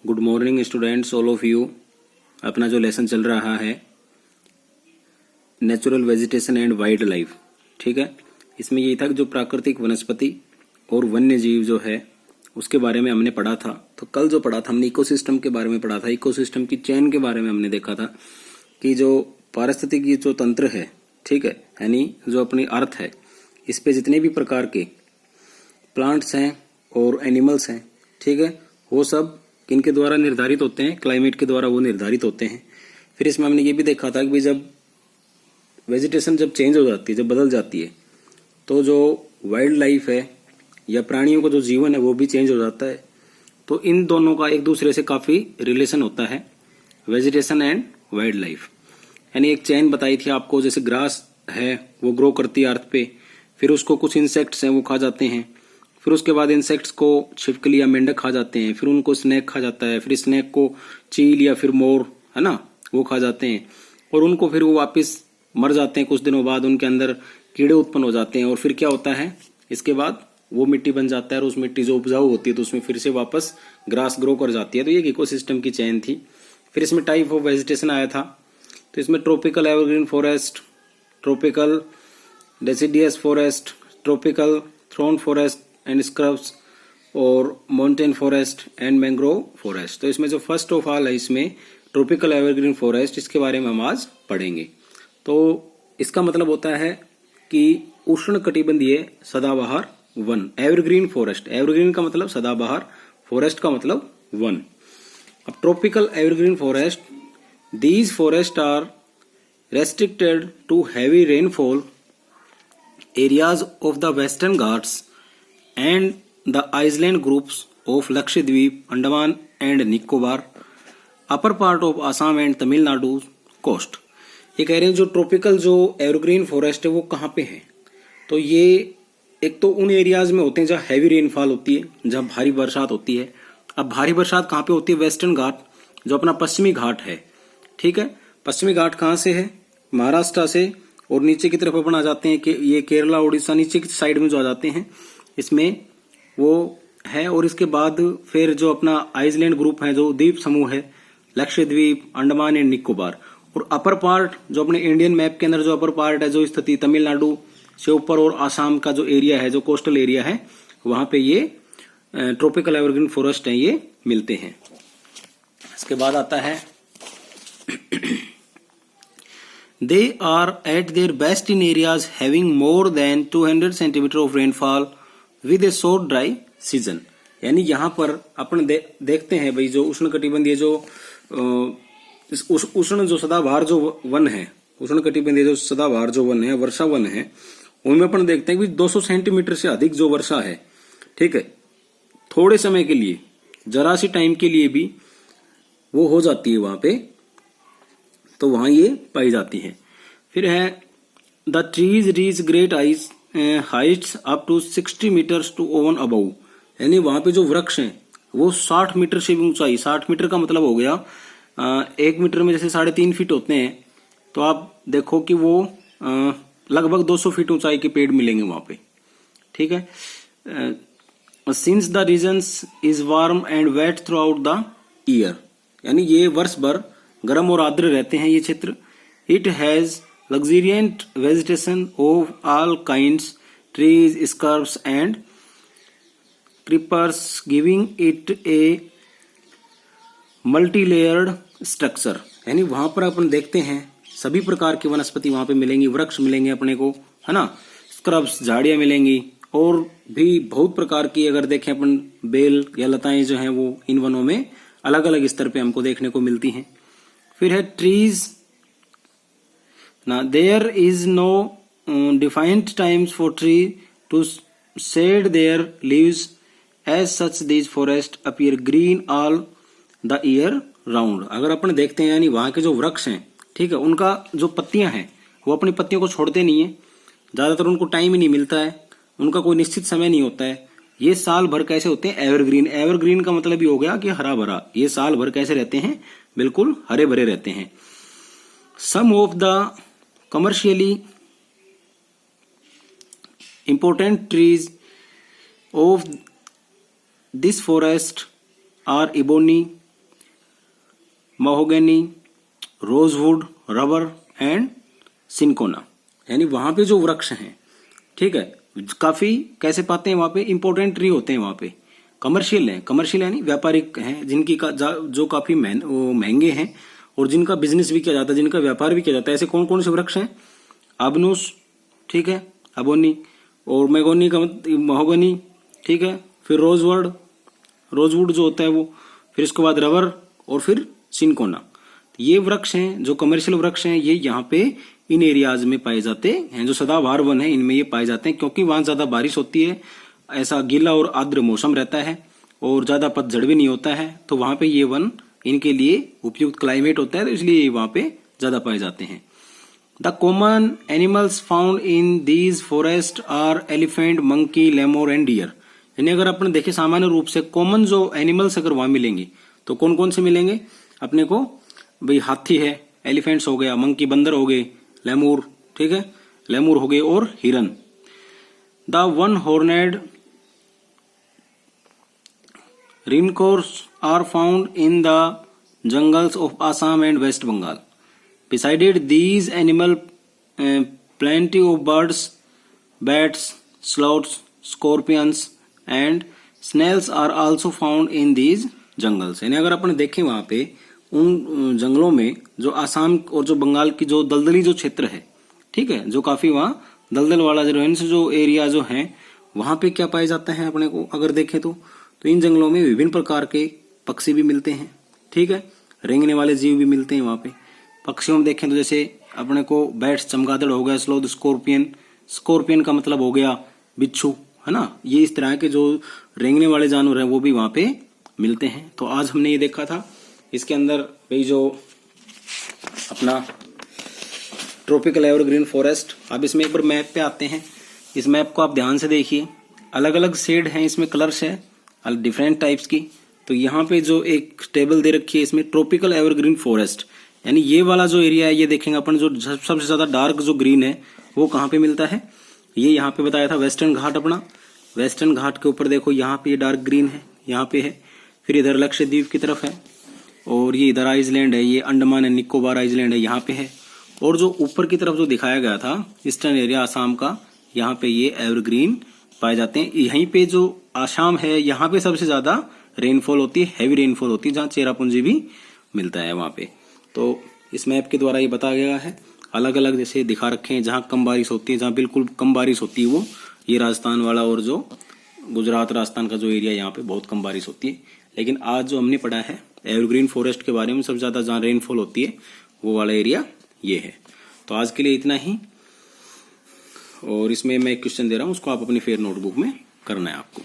Good morning students, all of you. अपना जो lesson चल रहा है natural vegetation and wild life, ठीक है। इसमें यही था कि जो प्राकृतिक वनस्पति और वन्य जीव जो है उसके बारे में हमने पढ़ा था। तो कल जो पढ़ा था हमने इकोसिस्टम के बारे में पढ़ा था, इकोसिस्टम की चेन के बारे में हमने देखा था कि जो पारिस्थितिकी जो तंत्र है, ठीक है, यानी जो अपनी अर्थ है, इस पे जितने भी प्रकार के प्लांट्स हैं और एनिमल्स हैं, ठीक है, वो सब किनके द्वारा निर्धारित होते हैं? क्लाइमेट के द्वारा वो निर्धारित होते हैं। फिर इसमें हमने ये भी देखा था कि भाई जब वेजिटेशन जब चेंज हो जाती है, जब बदल जाती है, तो जो वाइल्ड लाइफ है या प्राणियों का जो जीवन है वो भी चेंज हो जाता है। तो इन दोनों का एक दूसरे से काफी रिलेशन होता है, वेजिटेशन एंड वाइल्ड लाइफ। यानी एक चेन बताई थी आपको, जैसे ग्रास है वो ग्रो करती है अर्थ पे, फिर उसको कुछ इंसेक्ट्स हैं वो खा जाते हैं, फिर उसके बाद इंसेक्ट्स को छिपकली या मेंढक खा जाते हैं, फिर उनको स्नेक खा जाता है, फिर स्नेक को चील या फिर मोर, है ना, वो खा जाते हैं, और उनको फिर वो वापस मर जाते हैं। कुछ दिनों बाद उनके अंदर कीड़े उत्पन्न हो जाते हैं, और फिर क्या होता है, इसके बाद वो मिट्टी बन जाता है, और उस मिट्टी जो उपजाऊ होती है तो उसमें फिर से वापस ग्रास ग्रो कर जाती है। तो ये इकोसिस्टम की चेन थी। फिर इसमें टाइप ऑफ वेजिटेशन आया था, तो इसमें tropical evergreen forest, tropical deciduous forest, tropical thorn forest and scrubs, और mountain forest and mangrove forest. तो इसमें जो फर्स्ट ऑफ ऑल है इसमें ट्रॉपिकल एवरग्रीन फॉरेस्ट, इसके बारे में हम आज पढ़ेंगे। तो इसका मतलब होता है कि उष्ण कटिबंधीय सदाबहार वन, एवरग्रीन फॉरेस्ट। एवरग्रीन का मतलब सदाबहार, फॉरेस्ट का मतलब वन। अब tropical evergreen forest, these forest are restricted to heavy rainfall areas of the western Ghats and the island groups of Lakshadweep, Andaman and Nicobar, upper part of Assam and Tamil Nadu coast। ये कह रहे हैं जो tropical जो evergreen forest है वो कहाँ पे है? तो ये एक तो उन एरियाज में होते हैं जहाँ हैवी रेनफॉल होती है, जहाँ भारी बरसात होती है। अब भारी बरसात कहाँ पे होती है? वेस्टर्न घाट, जो अपना पश्चिमी घाट है, ठीक है। पश्चिमी घाट कहाँ से है? महाराष्ट्र से, और नीचे की तरफ अपन आ जाते हैं कि ये केरला उड़ीसा नीचे की साइड में जो आ जाते हैं इसमें वो है। और इसके बाद फिर जो अपना आइसलैंड ग्रुप है, जो द्वीप समूह है, लक्षद्वीप, अंडमान एंड निकोबार। और अपर पार्ट जो अपने इंडियन मैप के अंदर जो अपर पार्ट है, जो स्थिति तमिलनाडु से ऊपर और आसाम का जो एरिया है, जो कोस्टल एरिया है, वहां पे ये ट्रॉपिकल एवरग्रीन फॉरेस्ट है, ये मिलते हैं। इसके बाद आता है They are at their best in areas having more than 200 centimeter of rainfall with a short dry season। यानी यहाँ पर अपन देखते हैं भाई जो उष्ण कटिबंधीय जो उष्ण जो सदाबहार जो वन है, उष्ण कटिबंधीय जो सदाबहार जो वन है, वर्षा वन है, उनमें अपन देखते हैं कि 200 सेंटीमीटर से अधिक जो वर्षा है, ठीक है, थोड़े समय के लिए, जरा सी टाइम के लिए भी वो हो जाती है वहां पे, तो वहां ये पाई जाती है। फिर है the trees reach great heights up to 60 metres to even above. यानी वहां पे जो वृक्ष हैं वो 60 मीटर से भी ऊंचाई, 60 मीटर का मतलब हो गया 1 मीटर में जैसे 3.5 फीट होते हैं, तो आप देखो कि वो लगभग 200 फीट ऊंचाई के पेड़ मिलेंगे वहां पे, ठीक है। Since the regions is warm and wet throughout the year, यानी ये वर्ष भर गर्म और आर्द्र रहते हैं ये क्षेत्र। It has luxuriant vegetation of all kinds, trees, shrubs and creepers, giving it a multi-layered structure। यानी वहां पर अपन देखते हैं सभी प्रकार की वनस्पति वहां पे मिलेंगी, वृक्ष मिलेंगे अपने को, है ना, स्क्रब्स झाड़ियां मिलेंगी, और भी बहुत प्रकार की अगर देखें अपन बेल या लताएं जो हैं वो इन वनों में अलग अलग स्तर पे हमको देखने को मिलती हैं। फिर है trees. Now there is no defined times for tree to shed their leaves, as such these forests appear green all the year round। अगर अपन देखते हैं यानी वहां के जो वृक्ष हैं, ठीक है, उनका जो पत्तियां हैं वो अपनी पत्तियों को छोड़ते नहीं है, ज्यादातर उनको टाइम ही नहीं मिलता है, उनका कोई निश्चित समय नहीं होता है, ये साल भर कैसे होते हैं? एवरग्रीन। एवरग्रीन का मतलब ये हो गया कि हरा भरा, ये साल भर कैसे रहते हैं? बिल्कुल हरे भरे रहते हैं। Some of the commercially important trees of this forest are ebony, mahogany, rosewood, rubber and cinchona. यानी वहां पे जो वृक्ष हैं, ठीक है, काफी कैसे पाते हैं वहां पे, इंपोर्टेंट ट्री होते हैं वहां पे, कमर्शियल है, कमर्शियल यानी व्यापारिक हैं, जिनकी जो काफी महंगे हैं और जिनका बिजनेस भी किया जाता है, जिनका व्यापार भी किया जाता है। ऐसे कौन कौन से वृक्ष हैं? आबनूस, ठीक है, अबोनी, और मैगोनी का महोगनी, ठीक है, फिर रोजवुड जो होता है वो, फिर इसके बाद रबर और फिर सिनकोना। ये वृक्ष हैं जो कमर्शियल वृक्ष हैं, ये यहाँ पे इन एरियाज में पाए जाते हैं। जो सदाबहार वन है इनमें ये पाए जाते हैं, क्योंकि वहां ज्यादा बारिश होती है, ऐसा गीला और आर्द्र मौसम रहता है और ज्यादा पतझड़ भी नहीं होता है, तो वहां पे ये वन इनके लिए उपयुक्त क्लाइमेट होता है, तो इसलिए वहां पे ज्यादा पाए जाते हैं। The common animals found in these forest are elephant, monkey, lemur and deer. यानी अगर अपन देखें सामान्य रूप से कॉमन जो एनिमल्स अगर वहां मिलेंगे तो कौन कौन से मिलेंगे अपने को? भाई हाथी है, एलिफेंट्स हो गया, मंकी बंदर हो गए, लेमूर, ठीक है, लेमूर हो गए, और हिरन। The one horned rhinoceros are found in the jungles of Assam and West Bengal. Besides these animal, plenty of birds, bats, sloths, scorpions and snails are also found in these jungles। यानी अगर अपन देखें वहां पे उन जंगलों में जो आसाम और जो बंगाल की जो दलदली जो क्षेत्र है, ठीक है, जो काफी वहां दलदल वाला जो एरिया जो है, वहां पे क्या पाए जाते हैं अपने को अगर देखें तो इन जंगलों में विभिन्न प्रकार के पक्षी भी मिलते हैं, ठीक है, रेंगने वाले जीव भी मिलते हैं वहां पे। पक्षियों में देखें तो जैसे अपने को बैट्स, चमगादड़ हो गया, स्लोथ, स्कॉर्पियन का मतलब हो गया बिच्छू, है ना, ये इस तरह के जो रेंगने वाले जानवर हैं वो भी वहां पे मिलते हैं। तो आज हमने ये देखा था इसके अंदर भाई जो अपना ट्रॉपिकल एवरग्रीन फॉरेस्ट। अब इसमें एक बार मैप पे आते हैं। इस मैप को आप ध्यान से देखिए, अलग अलग शेड हैं इसमें, कलर्स है डिफरेंट टाइप्स की। तो यहाँ पे जो एक टेबल दे रखी है इसमें ट्रॉपिकल एवरग्रीन फॉरेस्ट, यानी ये वाला जो एरिया है, ये देखेंगे अपन जो सबसे ज्यादा डार्क जो ग्रीन है वो कहाँ पे मिलता है? ये यहाँ पे बताया था वेस्टर्न घाट, अपना वेस्टर्न घाट के ऊपर देखो यहाँ पे ये डार्क ग्रीन है, यहाँ पे है। फिर इधर लक्षद्वीप की तरफ है, और ये इधर आइसलैंड है, ये अंडमान एंड निकोबार आइसलैंड है, यहाँ पे है। और जो ऊपर की तरफ जो दिखाया गया था ईस्टर्न एरिया आसाम का, यहाँ पे ये एवरग्रीन पाए जाते हैं। यहीं पे जो आसाम है यहाँ पे सबसे ज्यादा रेनफॉल होती है, हैवी रेनफॉल होती है, जहाँ चेरापूंजी भी मिलता है वहां पे। तो इस मैप के द्वारा ये बताया गया है, अलग अलग जैसे दिखा रखे हैं, जहाँ कम बारिश होती है, जहाँ बिल्कुल कम बारिश होती है वो ये राजस्थान वाला, और जो गुजरात राजस्थान का जो एरिया यहाँ पे बहुत कम बारिश होती है। लेकिन आज जो हमने पढ़ा है एवरग्रीन फॉरेस्ट के बारे में, सबसे ज्यादा जहाँ रेनफॉल होती है वो वाला एरिया ये है। तो आज के लिए इतना ही, और इसमें मैं एक क्वेश्चन दे रहा हूँ, उसको आप अपनी फेयर नोटबुक में करना है आपको।